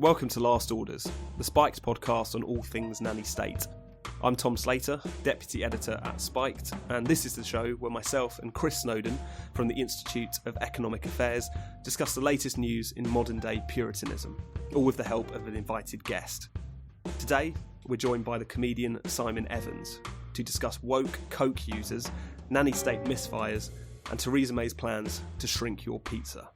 Welcome to Last Orders, the Spiked podcast on all things nanny state. I'm Tom Slater, Deputy Editor at Spiked, and this is the show where myself and Chris Snowden from the Institute of Economic Affairs discuss the latest news in modern-day Puritanism, all with the help of an invited guest. Today, we're joined by the comedian Simon Evans to discuss woke coke users, nanny state misfires, and Theresa May's plans to shrink your pizza.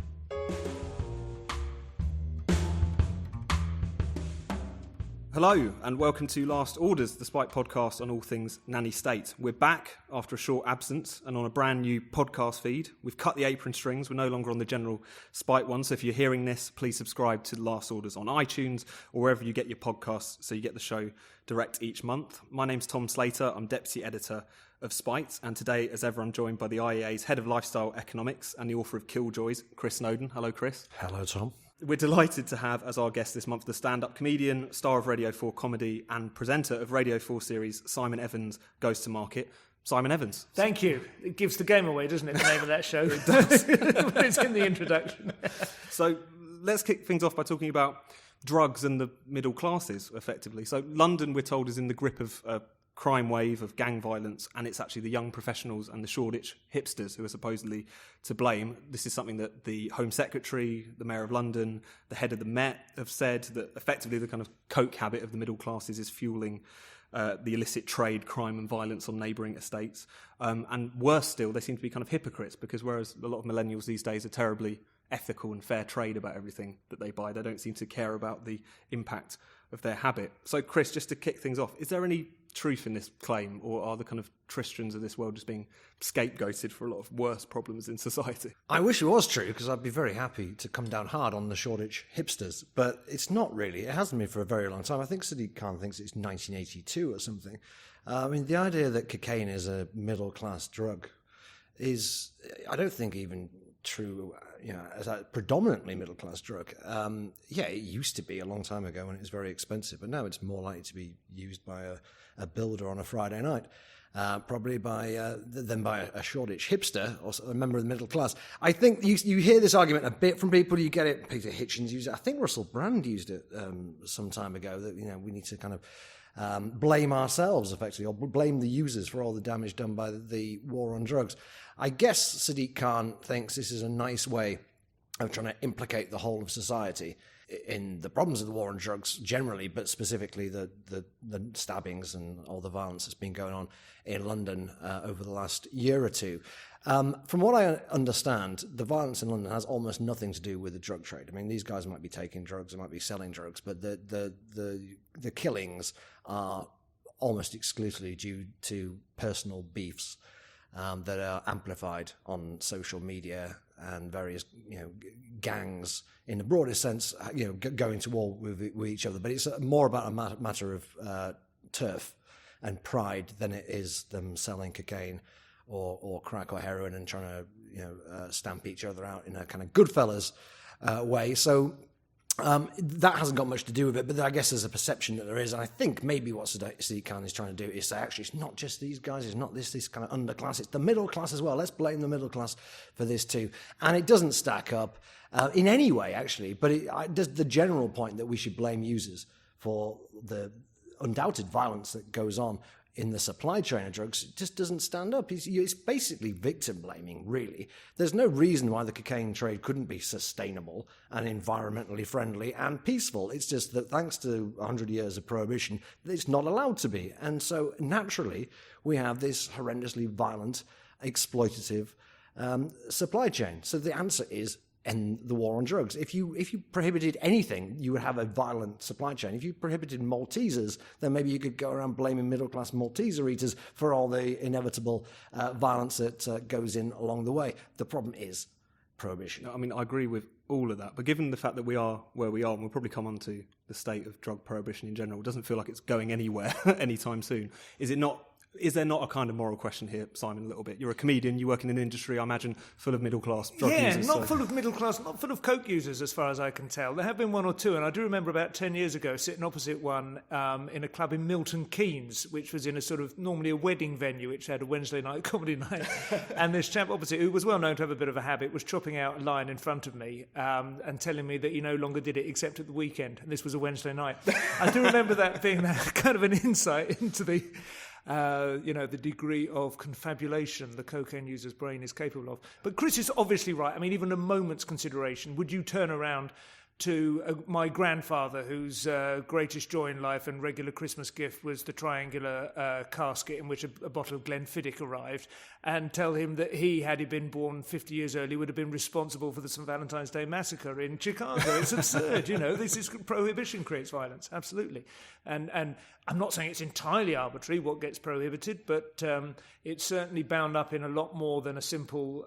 Hello and welcome to Last Orders, the Spike podcast on all things nanny state. We're back after a short absence and on a brand new podcast feed. We've cut the apron strings, we're no longer on the general Spike one, so if you're hearing this, please subscribe to Last Orders on iTunes or wherever you get your podcasts so you get the show direct each month. My name's Tom Slater, I'm Deputy Editor of Spiked, and today, as ever, I'm joined by the IEA's Head of Lifestyle Economics and the author of Killjoys, Chris Snowden. Hello, Chris. Hello, Tom. We're delighted to have as our guest this month the stand-up comedian, star of Radio 4 comedy and presenter of Radio 4 series Simon Evans Goes to Market. Simon Evans. Thank you. It gives the game away, doesn't it, the name of that show? It does. But it's in the introduction. So let's kick things off by talking about drugs and the middle classes, effectively. So London, we're told, is in the grip of a crime wave of gang violence, and it's actually the young professionals and the Shoreditch hipsters who are supposedly to blame. This is something that the Home Secretary, the Mayor of London, the head of the Met have said, that effectively the kind of coke habit of the middle classes is fueling the illicit trade, crime and violence on neighbouring estates. And worse still, they seem to be kind of hypocrites, because whereas a lot of millennials these days are terribly ethical and fair trade about everything that they buy, they don't seem to care about the impact of their habit. So Chris, just to kick things off, is there any truth in this claim, or are the kind of Tristians of this world just being scapegoated for a lot of worse problems in society? I wish it was true, because I'd be very happy to come down hard on the Shoreditch hipsters, but it's not really. It hasn't been for a very long time. I think Sadiq Khan thinks it's 1982 or something. I mean, the idea that cocaine is a middle-class drug is, I don't think, even true, as a predominantly middle-class drug. It used to be a long time ago when it was very expensive, but now it's more likely to be used by a builder on a Friday night, probably than by a Shoreditch hipster or a member of the middle class. I think you hear this argument a bit from people. You get it. Peter Hitchens used it. I think Russell Brand used it some time ago. That we need to kind of blame ourselves, effectively, or blame the users for all the damage done by the war on drugs. I guess Sadiq Khan thinks this is a nice way of trying to implicate the whole of society in the problems of the war on drugs generally, but specifically the stabbings and all the violence that's been going on in London over the last year or two. From what I understand, the violence in London has almost nothing to do with the drug trade. I mean, these guys might be taking drugs, they might be selling drugs, but the killings are almost exclusively due to personal beefs that are amplified on social media and various gangs in the broadest sense, going to war with each other. But it's more about a matter of turf and pride than it is them selling cocaine or crack or heroin and trying to stamp each other out in a kind of Goodfellas way. So that hasn't got much to do with it, but I guess there's a perception that there is, and I think maybe what Sadiq Khan is trying to do is say, actually, it's not just these guys, it's not this kind of underclass, it's the middle class as well. Let's blame the middle class for this too. And it doesn't stack up in any way, actually, but it does the general point that we should blame users for the undoubted violence that goes on in the supply chain of drugs. It just doesn't stand up. It's basically victim blaming, really. There's no reason why the cocaine trade couldn't be sustainable and environmentally friendly and peaceful. It's just that thanks to 100 years of prohibition, it's not allowed to be. And so naturally, we have this horrendously violent, exploitative supply chain. So the answer is end the war on drugs. If you prohibited anything, you would have a violent supply chain. If you prohibited Maltesers, then maybe you could go around blaming middle-class Malteser eaters for all the inevitable violence that goes in along the way. The problem is prohibition. I mean, I agree with all of that, but given the fact that we are where we are, and we'll probably come on to the state of drug prohibition in general, it doesn't feel like it's going anywhere anytime soon. Is it not Is there not a kind of moral question here, Simon, a little bit? You're a comedian, you work in an industry, I imagine, full of middle-class drug users. Not full of middle class, not full of coke users as far as I can tell. There have been one or two, and I do remember about 10 years ago sitting opposite one in a club in Milton Keynes, which was in a sort of normally a wedding venue, which had a Wednesday night comedy night. And this chap opposite, who was well known to have a bit of a habit, was chopping out a line in front of me and telling me that he no longer did it except at the weekend. And this was a Wednesday night. I do remember that being kind of an insight into the... the degree of confabulation the cocaine user's brain is capable of. But Chris is obviously right. I mean, even a moment's consideration, would you turn around to my grandfather, whose greatest joy in life and regular Christmas gift was the triangular casket in which a bottle of Glenfiddich arrived, and tell him that he, had he been born 50 years early, would have been responsible for the St. Valentine's Day massacre in Chicago? It's absurd, This is prohibition creates violence, absolutely. And I'm not saying it's entirely arbitrary what gets prohibited, but it's certainly bound up in a lot more than a simple...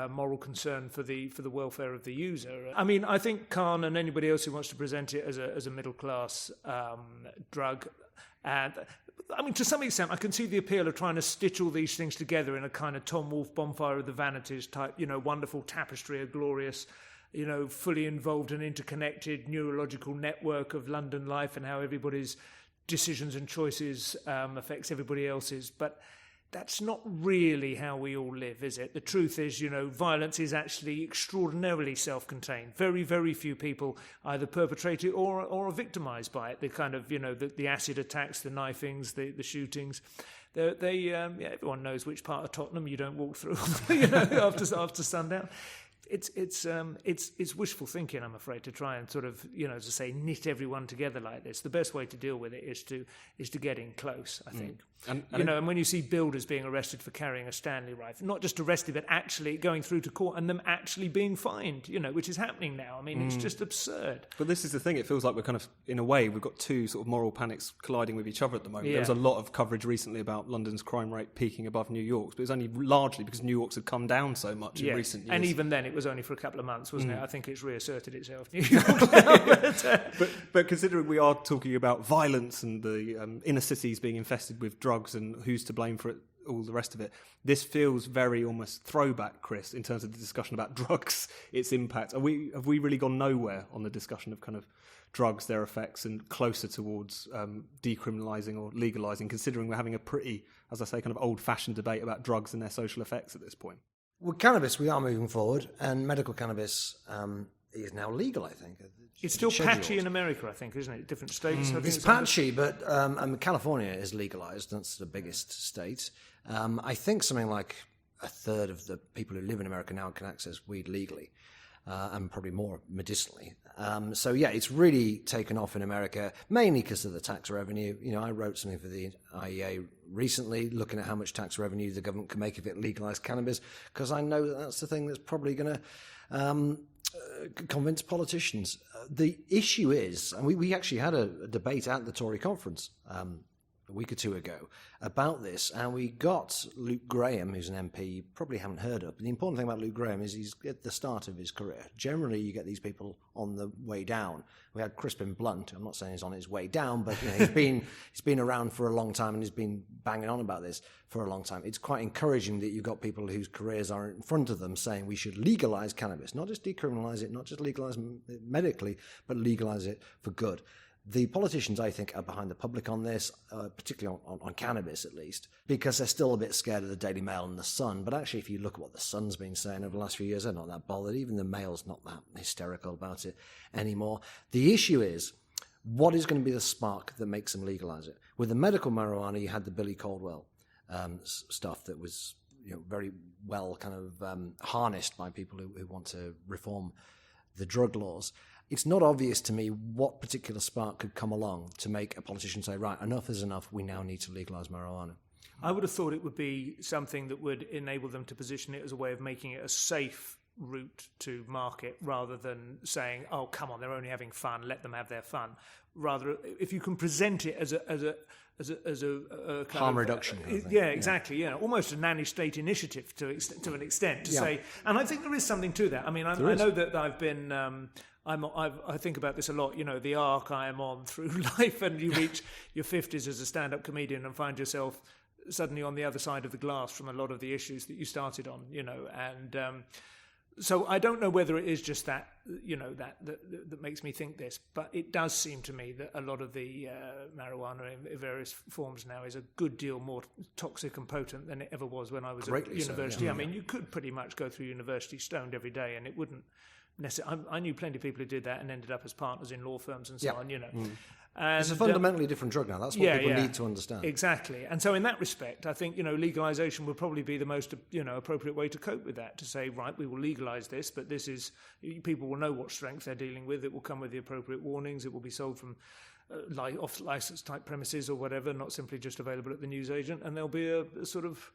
moral concern for the welfare of the user. I mean, I think Khan and anybody else who wants to present it as a middle class drug, and I mean, to some extent, I can see the appeal of trying to stitch all these things together in a kind of Tom Wolfe Bonfire of the Vanities type, wonderful tapestry, a glorious, fully involved and interconnected neurological network of London life and how everybody's decisions and choices affects everybody else's, but. That's not really how we all live, is it? The truth is, violence is actually extraordinarily self-contained. Very, very few people either perpetrate it or are victimised by it. The kind of, the acid attacks, the knifings, the shootings. Everyone knows which part of Tottenham you don't walk through, after sundown. It's wishful thinking, I'm afraid, to try and sort of, as I say, knit everyone together like this. The best way to deal with it is to get in close, I think. And when you see builders being arrested for carrying a Stanley rifle, not just arrested, but actually going through to court and them actually being fined, which is happening now. I mean, it's just absurd. But this is the thing. It feels like we're kind of, in a way, we've got two sort of moral panics colliding with each other at the moment. Yeah. There was a lot of coverage recently about London's crime rate peaking above New York's, but it was only largely because New York's had come down so much in recent years. And even then, it was only for a couple of months, wasn't it? I think it's reasserted itself. New York now, but considering we are talking about violence and the inner cities being infested with drugs and who's to blame for it, all the rest of it, this feels very almost throwback, Chris, in terms of the discussion about drugs, its impact. Have we really gone nowhere on the discussion of kind of drugs, their effects, and closer towards decriminalising or legalising, considering we're having a pretty, as I say, kind of old-fashioned debate about drugs and their social effects at this point? With cannabis, we are moving forward, and medical cannabis is now legal, I think. it's still patchy in America, I think, isn't it? Different states. I think it's patchy, but California is legalized. That's the biggest state. I think something like a third of the people who live in America now can access weed legally. And probably more medicinally. So yeah, it's really taken off in America, mainly because of the tax revenue. You know, I wrote something for the IEA recently looking at how much tax revenue the government can make if it legalized cannabis, because I know that's the thing that's probably going to convince politicians. The issue is, and we actually had a debate at the Tory conference a week or two ago about this, and we got Luke Graham, who's an MP you probably haven't heard of, but the important thing about Luke Graham is he's at the start of his career. Generally, you get these people on the way down. We had Crispin Blunt. I'm not saying he's on his way down, but you know, he's been around for a long time and he's been banging on about this for a long time. It's quite encouraging that you've got people whose careers are in front of them saying we should legalize cannabis, not just decriminalize it, not just legalize it medically, but legalize it for good. The politicians, I think, are behind the public on this, particularly on cannabis at least, because they're still a bit scared of the Daily Mail and the Sun. But actually, if you look at what the Sun's been saying over the last few years, they're not that bothered. Even the Mail's not that hysterical about it anymore. The issue is, what is going to be the spark that makes them legalise it? With the medical marijuana, you had the Billy Caldwell stuff that was, you know, very well kind of harnessed by people who want to reform the drug laws. It's not obvious to me what particular spark could come along to make a politician say, right, enough is enough, we now need to legalise marijuana. I would have thought it would be something that would enable them to position it as a way of making it a safe route to market, rather than saying, oh, come on, they're only having fun, let them have their fun. Rather, if you can present it as a kind harm of, reduction. Kind of thing. Yeah, exactly. Yeah, almost a nanny state initiative to an extent to say. And I think there is something to that. I mean, I know that I've been I think about this a lot, the arc I am on through life, and you reach your 50s as a stand-up comedian and find yourself suddenly on the other side of the glass from a lot of the issues that you started on, and so I don't know whether it is just that, that makes me think this, but it does seem to me that a lot of the marijuana in various forms now is a good deal more toxic and potent than it ever was when I was at university. I mean, you could pretty much go through university stoned every day, and it wouldn't necessarily. I knew plenty of people who did that and ended up as partners in law firms and so on. And, it's a fundamentally different drug now. That's what people need to understand. Exactly. And so in that respect, I think, legalisation would probably be the most, appropriate way to cope with that, to say, right, we will legalise this, but this is, people will know what strength they're dealing with. It will come with the appropriate warnings. It will be sold from off-licence type premises or whatever, not simply just available at the newsagent. And there'll be a sort of...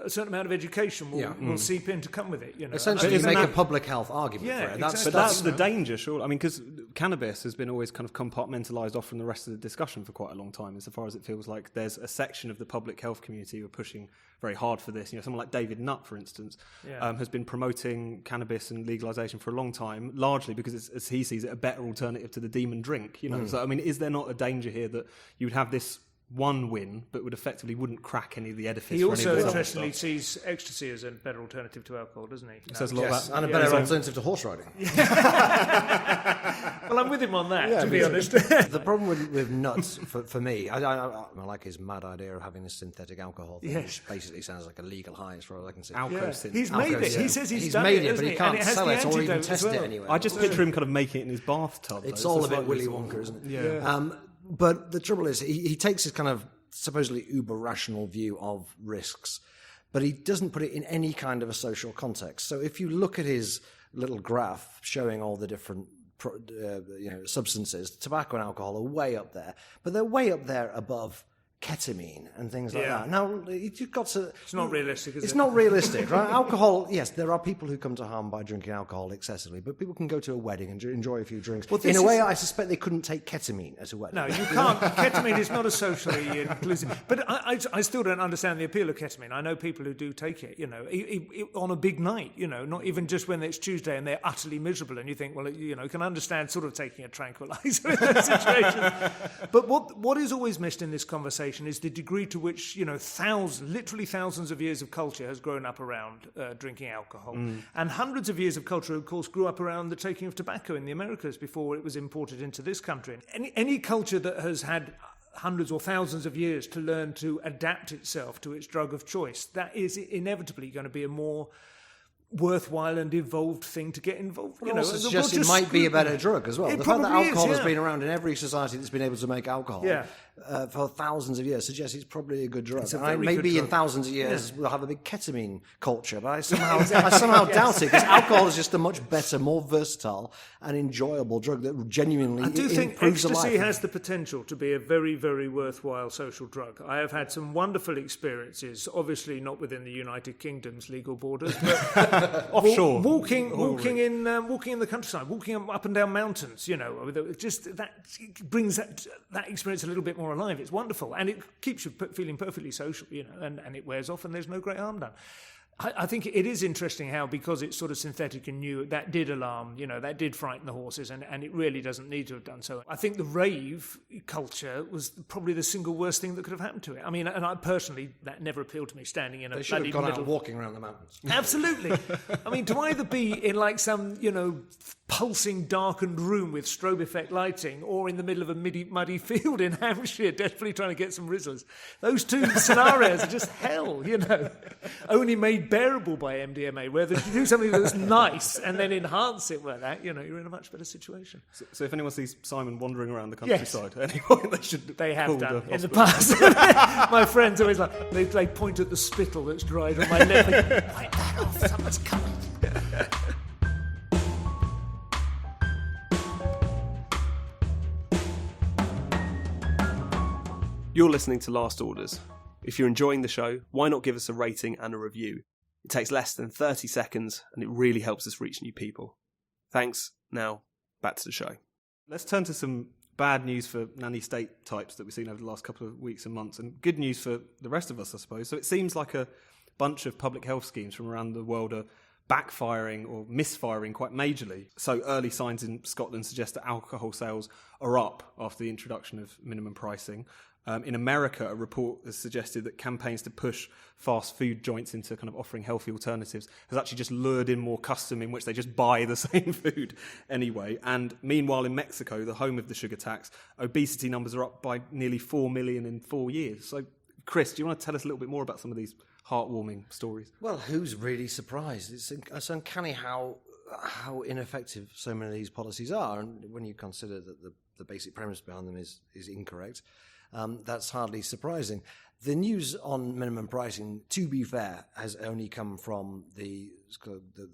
a certain amount of education will seep in to come with it. Essentially, you make a public health argument for it. Exactly. But that's the danger, sure. I mean, because cannabis has been always kind of compartmentalised off from the rest of the discussion for quite a long time, insofar as it feels like there's a section of the public health community who are pushing very hard for this. Someone like David Nutt, for instance, has been promoting cannabis and legalisation for a long time, largely because it's, as he sees it, a better alternative to the demon drink. So, I mean, is there not a danger here that you would have this one win, but wouldn't crack any of the edifice? He also interestingly sees ecstasy as a better alternative to alcohol, doesn't he? Says a lot about, and a better alternative to horse riding. Well, I'm with him on that, to be honest. The problem with nuts, for me, I like his mad idea of having this synthetic alcohol thing, which basically sounds like a legal high as far as I can see. He's made it. He says he's done made it, but he can't sell it or even test it anywhere. I just picture him kind of making it in his bathtub. It's all a bit Willy Wonka, isn't it? Yeah. But the trouble is, he takes his kind of supposedly uber-rational view of risks, but he doesn't put it in any kind of a social context. So if you look at his little graph showing all the different substances, tobacco and alcohol are way up there, but they're way up there above ketamine and things like that. Now, you've got to... It's not realistic, is it? It's not realistic, right? Alcohol, yes, there are people who come to harm by drinking alcohol excessively, but people can go to a wedding and enjoy a few drinks. Well, in a way, I suspect they couldn't take ketamine at a wedding. No, you can't. Ketamine is not a socially inclusive... But I still don't understand the appeal of ketamine. I know people who do take it, on a big night, not even just when it's Tuesday and they're utterly miserable and you think, well, you can understand sort of taking a tranquilizer in that situation. But what is always missed in this conversation is the degree to which, literally thousands of years of culture has grown up around drinking alcohol. And hundreds of years of culture, of course, grew up around the taking of tobacco in the Americas before it was imported into this country. Any culture that has had hundreds or thousands of years to learn to adapt itself to its drug of choice, that is inevitably going to be a more worthwhile and evolved thing to get involved. It also suggests it might be a better drug as well. The fact that alcohol has been around in every society that's been able to make alcohol for thousands of years suggests it's probably a good drug. Maybe in thousands of years we'll have a big ketamine culture, but I somehow doubt it, because alcohol is just a much better, more versatile and enjoyable drug that genuinely improves the life. I do think ecstasy has the potential to be a very, very worthwhile social drug. I have had some wonderful experiences, obviously not within the United Kingdom's legal borders, but offshore, walking in the countryside, walking up and down mountains. Just that brings that experience a little bit more alive. It's wonderful, and it keeps you feeling perfectly social. And it wears off, and there's no great harm done. I think it is interesting how, because it's sort of synthetic and new, that did alarm, that did frighten the horses, and it really doesn't need to have done so. I think the rave culture was probably the single worst thing that could have happened to it. I mean, and I personally, that never appealed to me, standing in a bloody middle... They should have gone out walking around the mountains. Absolutely. I mean, to either be in like some, pulsing, darkened room with strobe effect lighting, or in the middle of a muddy field in Hampshire, desperately trying to get some rizzlers. Those two scenarios are just hell, only made bearable by MDMA, where you do something that's nice and then enhance it with that, you're in a much better situation. So if anyone sees Simon wandering around the countryside at any point, they have done in the past. My friends always they point at the spittle that's dried on my lip. Wipe that off, someone's coming. You're listening to Last Orders. If you're enjoying the show, why not give us a rating and a review? It takes less than 30 seconds, and it really helps us reach new people. Thanks. Now, back to the show. Let's turn to some bad news for nanny state types that we've seen over the last couple of weeks and months, and good news for the rest of us, I suppose. So it seems like a bunch of public health schemes from around the world are backfiring or misfiring quite majorly. So early signs in Scotland suggest that alcohol sales are up after the introduction of minimum pricing. In America, a report has suggested that campaigns to push fast food joints into kind of offering healthy alternatives has actually just lured in more custom in which they just buy the same food anyway. And meanwhile, in Mexico, the home of the sugar tax, obesity numbers are up by nearly 4 million in 4 years. So, Chris, do you want to tell us a little bit more about some of these heartwarming stories? Well, who's really surprised? It's uncanny how ineffective so many of these policies are, and when you consider that the basic premise behind them is incorrect, that's hardly surprising. The news on minimum pricing, to be fair, has only come from the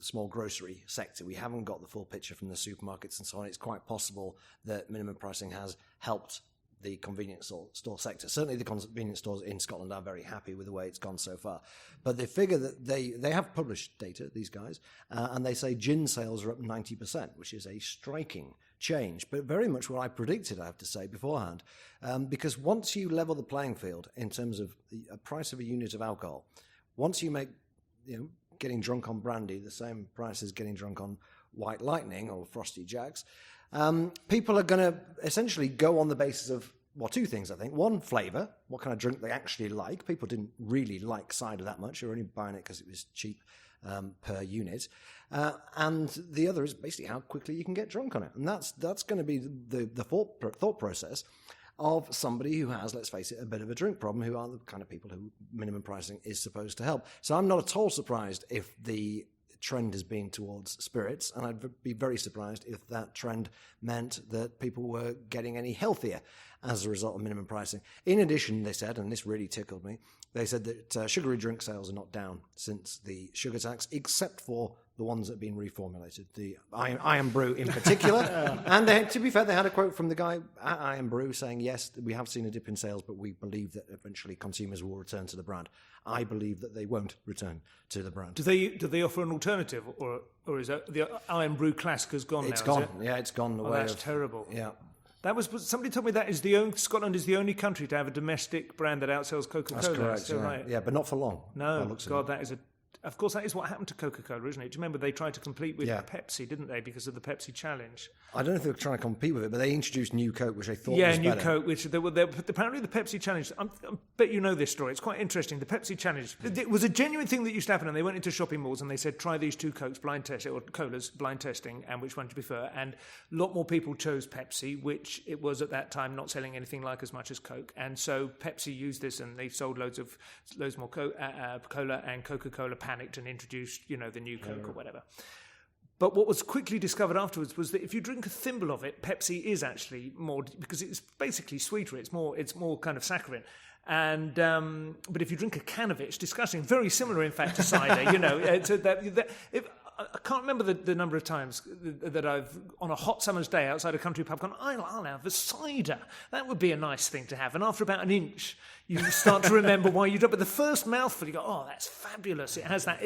small grocery sector. We haven't got the full picture from the supermarkets and so on. It's quite possible that minimum pricing has helped the convenience store sector. Certainly the convenience stores in Scotland are very happy with the way it's gone so far. But they figure that they have published data, these guys, and they say gin sales are up 90%, which is a striking change, but very much what I predicted, I have to say, beforehand. Because once you level the playing field in terms of the price of a unit of alcohol, once you make getting drunk on brandy the same price as getting drunk on White Lightning or Frosty Jacks, people are going to essentially go on the basis of, well, two things, I think. One, flavour, what kind of drink they actually like. People didn't really like cider that much. They were only buying it because it was cheap per unit. And the other is basically how quickly you can get drunk on it. And that's going to be the thought process of somebody who has, let's face it, a bit of a drink problem, who are the kind of people who minimum pricing is supposed to help. So I'm not at all surprised if the trend has been towards spirits, and I'd be very surprised if that trend meant that people were getting any healthier as a result of minimum pricing. In addition, they said, and this really tickled me, they said that sugary drink sales are not down since the sugar tax, except for the ones that have been reformulated, the Iron Brew in particular. And to be fair, they had a quote from the guy at Iron Brew saying, yes, we have seen a dip in sales, but we believe that eventually consumers will return to the brand. I believe that they won't return to the brand. Do they offer an alternative, or is that the Iron Brew Classic has gone now? It's gone. Is it? Yeah, it's gone. That's terrible. Yeah. Somebody told me Scotland is the only country to have a domestic brand that outsells Coca-Cola. That's correct. So, yeah. right. Yeah, but not for long. No, God, that is of course, that is what happened to Coca-Cola, isn't it? Do you remember they tried to compete with Pepsi, didn't they, because of the Pepsi Challenge? I don't know if they were trying to compete with it, but they introduced New Coke, which they thought was better. Yeah, New Coke, which they were there. But apparently the Pepsi Challenge, I bet you know this story, it's quite interesting. The Pepsi Challenge, it was a genuine thing that used to happen, and they went into shopping malls and they said, try these two Cokes blind testing, or colas blind testing, and which one do you prefer? And a lot more people chose Pepsi, which it was at that time not selling anything like as much as Coke. And so Pepsi used this, and they sold loads more cola, and Coca-Cola panicked and introduced, the new Coke or whatever. But what was quickly discovered afterwards was that if you drink a thimble of it, Pepsi is actually more, because it's basically sweeter. It's more kind of saccharine. And but if you drink a can of it, it's disgusting. Very similar, in fact, to cider. I can't remember the number of times that I've, on a hot summer's day outside a country pub, gone, I'll have a cider. That would be a nice thing to have. And after about an inch, you start to remember why you don't. But the first mouthful, you go, oh, that's fabulous. It has that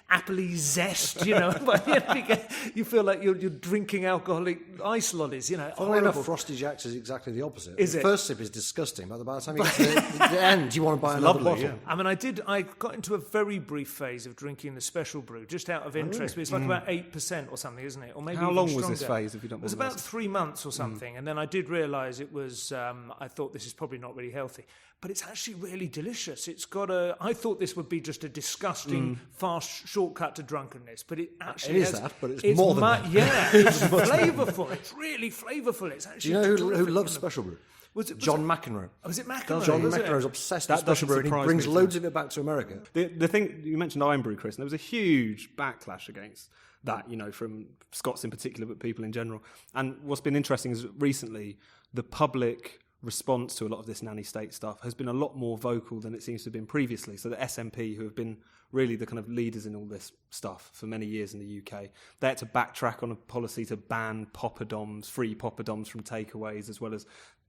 appley zest, But you feel like you're drinking alcoholic ice lollies, Funnily enough, Frosty Jacks is exactly the opposite. Is the it? first sip is disgusting, but by the time you get to the end, you want to buy another bottle. Yeah. I mean, I got into a very brief phase of drinking the special brew, just out of interest. But it's like about 8% or something, isn't it? Or maybe How even long stronger. was this phase, if you don't mind? It was about 3 months or something, and then I did realise it was. I thought this is probably not really healthy, but it's actually really delicious. It's got I thought this would be just a disgusting fast shortcut to drunkenness, but it actually is that, but it's more than that. Yeah, it's flavourful. It's really flavourful. It's actually. Do you know who loves special brew? Was it John McEnroe. Was it McEnroe? John was McEnroe is it? obsessed That with special brew, and he doesn't brings surprise me, loads of it back to America. The thing, you mentioned Iron Brew, Chris, and there was a huge backlash against that, from Scots in particular, but people in general. And what's been interesting is recently the public response to a lot of this nanny state stuff has been a lot more vocal than it seems to have been previously. So the SNP, who have been really the kind of leaders in all this stuff for many years in the UK, they had to backtrack on a policy to ban poppadoms, free poppadoms from takeaways, as well as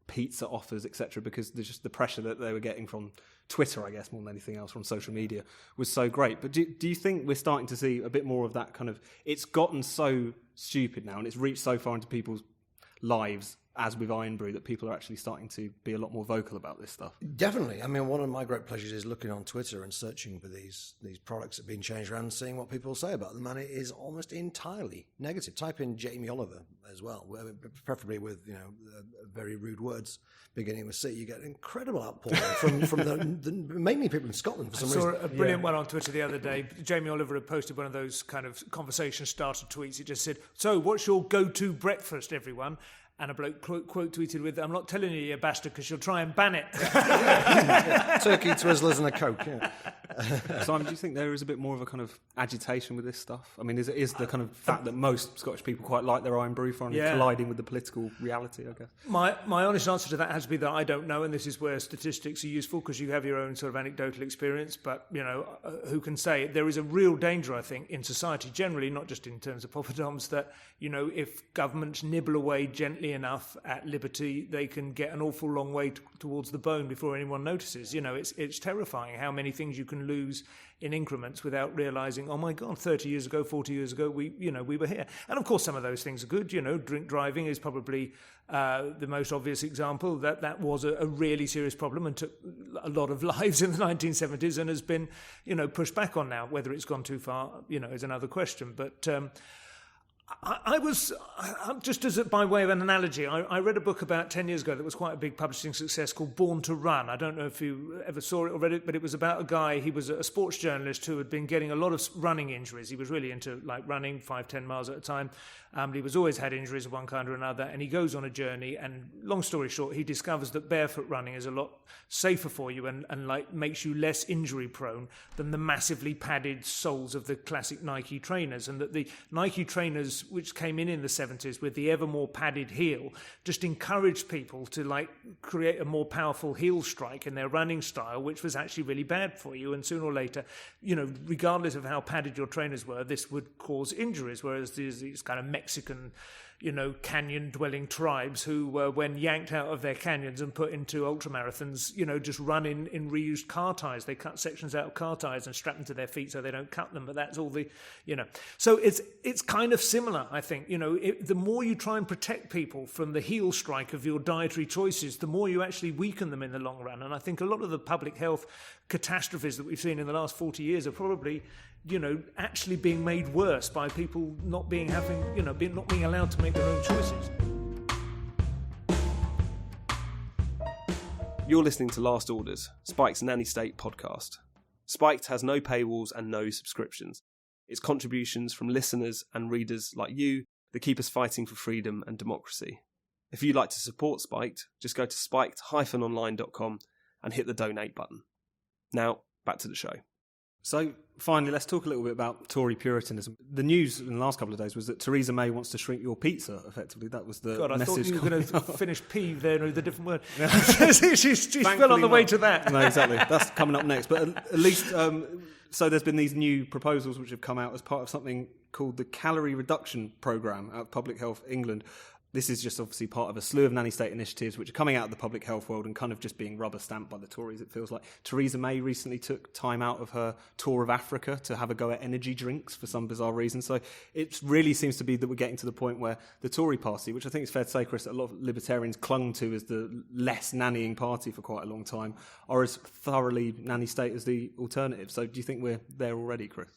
pizza offers, etc., because there's just the pressure that they were getting from Twitter, I guess, more than anything else, from social media, was so great. But do you think we're starting to see a bit more of that kind of... It's gotten so stupid now, and it's reached so far into people's lives as with Iron Brew, that people are actually starting to be a lot more vocal about this stuff? Definitely. I mean, one of my great pleasures is looking on Twitter and searching for these products that have been changed around and seeing what people say about them, and it is almost entirely negative. Type in Jamie Oliver as well, preferably with very rude words beginning with C. You get an incredible outpouring from the mainly people in Scotland for some reason. I saw a brilliant one on Twitter the other day. Jamie Oliver had posted one of those kind of conversation starter tweets. It just said, "So, what's your go-to breakfast, everyone?" And a bloke quote tweeted with, "I'm not telling you bastard, because you'll try and ban it." Turkey, Twizzlers and a Coke, yeah. Simon, do you think there is a bit more of a kind of agitation with this stuff? I mean, is the kind of fact that most Scottish people quite like their Iron Brew finally colliding with the political reality, I guess? My honest answer to that has to be that I don't know, and this is where statistics are useful, because you have your own sort of anecdotal experience, but, who can say? There is a real danger, I think, in society generally, not just in terms of poppadoms, that, if governments nibble away gently enough at liberty, they can get an awful long way towards the bone before anyone notices. It's terrifying how many things you can lose in increments without realising, oh my God, 30 years ago, 40 years ago, we were here. And of course, some of those things are good. Drink driving is probably the most obvious example. That was a really serious problem and took a lot of lives in the 1970s and has been, pushed back on now. Whether it's gone too far, is another question. But I was, just as by way of an analogy, I read a book about 10 years ago that was quite a big publishing success called Born to Run. I don't know if you ever saw it or read it, but it was about a guy, he was a sports journalist who had been getting a lot of running injuries. He was really into running 5-10 miles at a time. He was always had injuries of one kind or another, and he goes on a journey, and long story short, he discovers that barefoot running is a lot safer for you and makes you less injury prone than the massively padded soles of the classic Nike trainers, and that the Nike trainers, which came in the 70s with the ever more padded heel, just encouraged people to create a more powerful heel strike in their running style, which was actually really bad for you. And sooner or later, regardless of how padded your trainers were, this would cause injuries. Whereas these kind of Mexican, canyon-dwelling tribes who were, when yanked out of their canyons and put into ultramarathons, just run in reused car tyres. They cut sections out of car tyres and strap them to their feet so they don't cut them. But that's all So it's kind of similar, I think. The more you try and protect people from the heel strike of your dietary choices, the more you actually weaken them in the long run. And I think a lot of the public health catastrophes that we've seen in the last 40 years are probably actually being made worse by people not being allowed to make their own choices. You're listening to Last Orders, Spike's Nanny State podcast. Spiked has no paywalls and no subscriptions. It's contributions from listeners and readers like you that keep us fighting for freedom and democracy. If you'd like to support Spiked, just go to spiked-online.com and hit the donate button. Now, back to the show. So, finally, let's talk a little bit about Tory Puritanism. The news in the last couple of days was that Theresa May wants to shrink your pizza, effectively. That was the God, message. I thought you were going to finish peeve there with a different word. She's well on the way to that. No, exactly. That's coming up next. But at least, so there's been these new proposals which have come out as part of something called the Calorie Reduction Programme at Public Health England. This is just obviously part of a slew of nanny state initiatives which are coming out of the public health world and kind of just being rubber stamped by the Tories, it feels like. Theresa May recently took time out of her tour of Africa to have a go at energy drinks for some bizarre reason. So it really seems to be that we're getting to the point where the Tory party, which I think it's fair to say, Chris, that a lot of libertarians clung to as the less nannying party for quite a long time, are as thoroughly nanny state as the alternative. So do you think we're there already, Chris?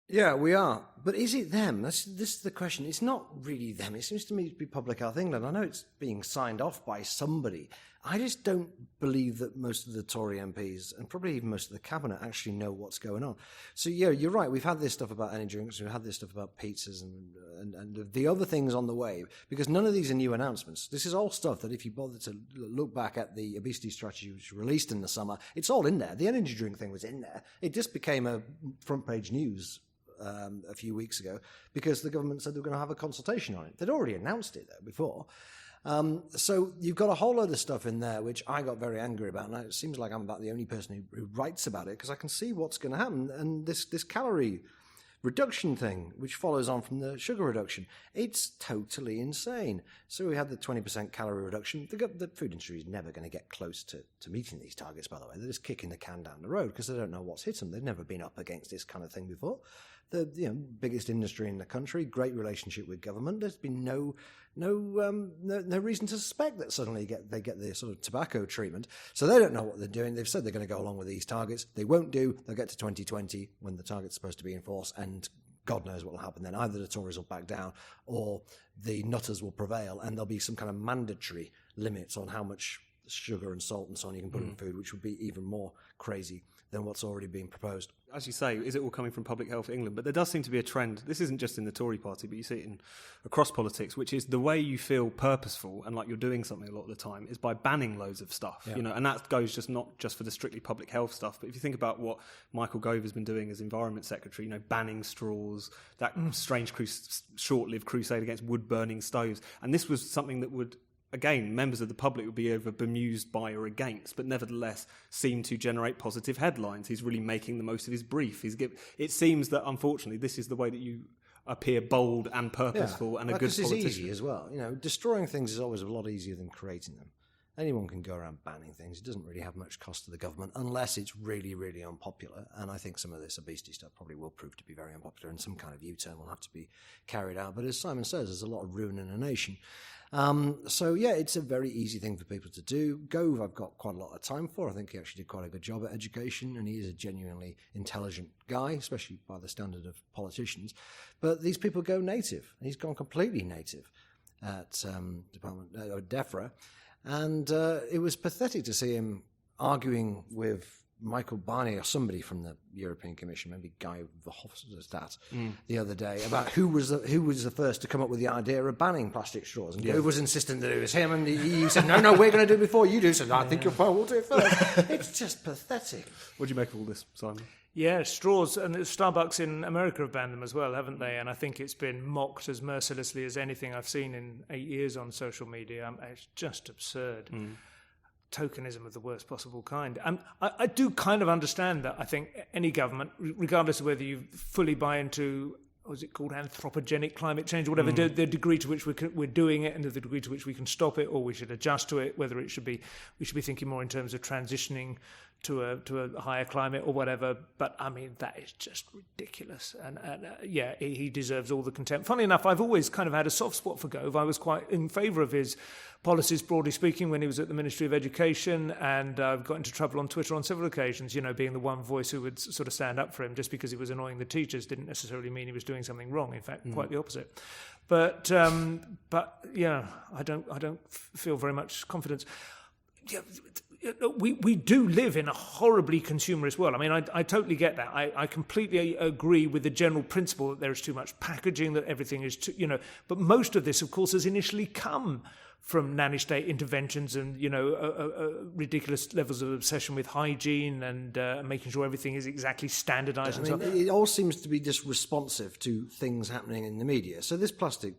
Yeah, we are. But is it them? This is the question. It's not really them. It seems to me to be Public Health England. I know it's being signed off by somebody. I just don't believe that most of the Tory MPs, and probably even most of the Cabinet, actually know what's going on. So, yeah, you're right. We've had this stuff about energy drinks. We've had this stuff about pizzas and the other things on the way, because none of these are new announcements. This is all stuff that if you bother to look back at the obesity strategy which was released in the summer, it's all in there. The energy drink thing was in there. It just became a front-page news a few weeks ago because the government said they were going to have a consultation on it. They'd already announced it before. So you've got a whole load of stuff in there which I got very angry about, and it seems like I'm about the only person who writes about it because I can see what's going to happen. And this calorie reduction thing, which follows on from the sugar reduction. It's totally insane. So we had the 20% calorie reduction. The food industry is never going to get close to meeting these targets, by the way. They're just kicking the can down the road because they don't know what's hit them. They've never been up against this kind of thing before. The biggest industry in the country, great relationship with government. There's been no reason to suspect that suddenly they get the sort of tobacco treatment. So they don't know what they're doing. They've said they're going to go along with these targets. They won't do. They'll get to 2020 when the target's supposed to be in force, and God knows what will happen then. Either the Tories will back down or the nutters will prevail, and there'll be some kind of mandatory limits on how much sugar and salt and so on you can put in food, which would be even more crazy than what's already being proposed. As you say, is it all coming from Public Health England? But there does seem to be a trend. This isn't just in the Tory party, but you see it across politics, which is the way you feel purposeful and like you're doing something a lot of the time is by banning loads of stuff. Yeah. And that goes not just for the strictly public health stuff, but if you think about what Michael Gove has been doing as Environment Secretary, banning straws, that strange short-lived crusade against wood-burning stoves. And this was something that would, again, members of the public would be either bemused by or against, but nevertheless seem to generate positive headlines. He's really making the most of his brief. It seems that, unfortunately, this is the way that you appear bold and purposeful and a good politician. It's easy as well. Destroying things is always a lot easier than creating them. Anyone can go around banning things. It doesn't really have much cost to the government unless it's really, really unpopular. And I think some of this obesity stuff probably will prove to be very unpopular and some kind of U-turn will have to be carried out. But as Simon says, there's a lot of ruin in a nation. It's a very easy thing for people to do. Gove, I've got quite a lot of time for. I think he actually did quite a good job at education, and he is a genuinely intelligent guy, especially by the standard of politicians. But these people go native. He's gone completely native at DEFRA. And it was pathetic to see him arguing with Michael Barnier or somebody from the European Commission, maybe Guy Verhofstadt, the other day about who was the first to come up with the idea of banning plastic straws. And Gove was insistent that it was him, and the EU said, no, we're going to do it before you do. So I think we'll do it first. It's just pathetic. What do you make of all this, Simon? Yeah, straws, and Starbucks in America have banned them as well, haven't they? And I think it's been mocked as mercilessly as anything I've seen in 8 years on social media. It's just absurd. Tokenism of the worst possible kind. And I do kind of understand that. I think any government, regardless of whether you fully buy into, what is it called, anthropogenic climate change, or whatever, the degree to which we're doing it and the degree to which we can stop it or we should adjust to it, whether we should be thinking more in terms of transitioning to a higher climate or whatever. But I mean, that is just ridiculous. And he deserves all the contempt. Funnily enough, I've always kind of had a soft spot for Gove. I was quite in favour of his policies, broadly speaking, when he was at the Ministry of Education, and I've got into trouble on Twitter on several occasions, being the one voice who would sort of stand up for him. Just because he was annoying the teachers didn't necessarily mean he was doing something wrong. In fact, quite the opposite. But I don't feel very much confidence. Yeah, we do live in a horribly consumerist world. I mean, I totally get that. I completely agree with the general principle that there is too much packaging, that everything is too, but most of this, of course, has initially come from nanny state interventions and, ridiculous levels of obsession with hygiene and making sure everything is exactly standardized. It all seems to be just responsive to things happening in the media. So this plastic,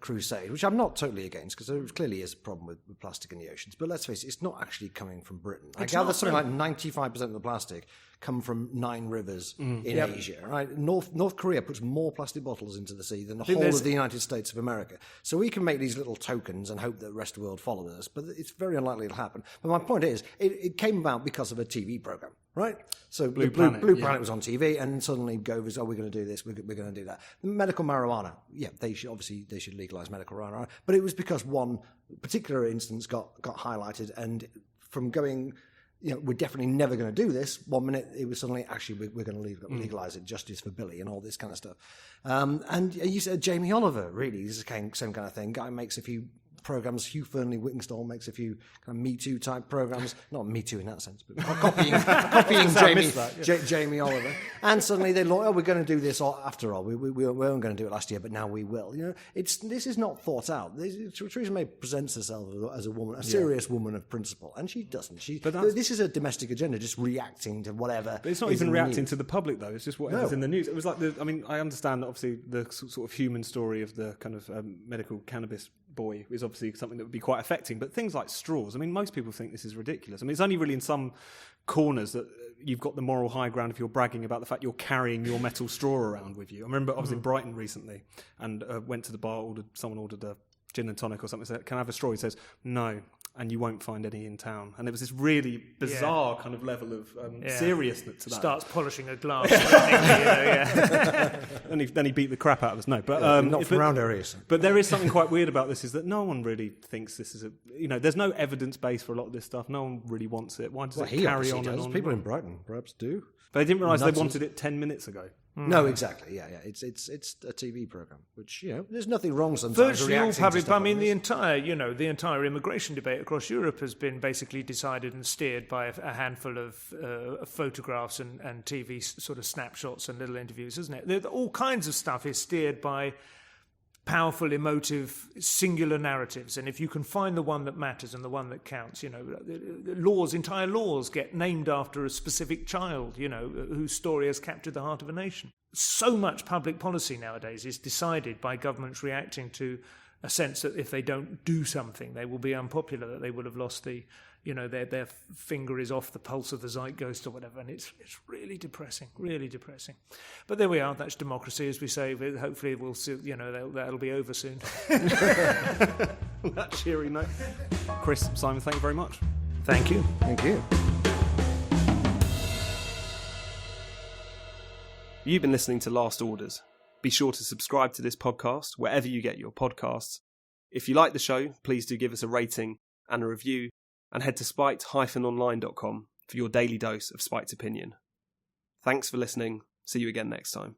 crusade, which I'm not totally against, because there clearly is a problem with plastic in the oceans. But let's face it, it's not actually coming from Britain. I gather something like 95% of the plastic come from 9 rivers in Asia. Right? North Korea puts more plastic bottles into the sea than the whole of the United States of America. So we can make these little tokens and hope that the rest of the world follows us, but it's very unlikely it'll happen. But my point is, it came about because of a TV program. Right? So Blue Planet was on TV, and suddenly Gove is, we're going to do this, we're going to do that. Medical marijuana, they should legalise medical marijuana. But it was because one particular instance got highlighted, and from going, we're definitely never going to do this, 1 minute it was suddenly, actually, we're going to legalise it, justice for Billy and all this kind of stuff. And you said Jamie Oliver, really, this is the same kind of thing. Guy makes a few programs. Hugh Fernley-Whittingstall makes a few kind of Me Too type programs. Not Me Too in that sense, but copying Jamie Oliver. And suddenly they we're going to do this after all. We weren't going to do it last year, but now we will. This is not thought out. Theresa May presents herself as a woman, a serious woman of principle, and she doesn't. This is a domestic agenda, just reacting to whatever. But it's not even reacting to the public, though. It's just whatever's in the news. It was like I understand that obviously the sort of human story of the kind of medical cannabis boy is obviously something that would be quite affecting, but things like straws, most people think this is ridiculous. It's only really in some corners that you've got the moral high ground if you're bragging about the fact you're carrying your metal straw around with you. I remember I was in Brighton recently and went to the bar, someone ordered a gin and tonic or something, said, "Can I have a straw?" He says, "No, and you won't find any in town." And it was this really bizarre kind of level of seriousness to that. Starts polishing a glass. Then he beat the crap out of us. No, but not from around areas. But there is something quite weird about this, is that no one really thinks this is there's no evidence base for a lot of this stuff. No one really wants it. Why does it carry on and on? People in Brighton perhaps do. But they didn't realise they wanted it 10 minutes ago. No, exactly. Yeah. It's a TV program, which there's nothing wrong sometimes. Virtually all public. I mean, the entire immigration debate across Europe has been basically decided and steered by a handful of photographs and TV sort of snapshots and little interviews, isn't it? All kinds of stuff is steered by powerful, emotive, singular narratives, and if you can find the one that matters and the one that counts, entire laws get named after a specific child, whose story has captured the heart of a nation. So much public policy nowadays is decided by governments reacting to a sense that if they don't do something, they will be unpopular, that they will have lost their finger is off the pulse of the zeitgeist or whatever, and it's really depressing. But there we are. That's democracy, as we say. Hopefully, we'll see. That'll be over soon. That cheery note. Chris, Simon, thank you very much. Thank you. Thank you. You've been listening to Last Orders. Be sure to subscribe to this podcast wherever you get your podcasts. If you like the show, please do give us a rating and a review, and head to spiked-online.com for your daily dose of spiked opinion. Thanks for listening. See you again next time.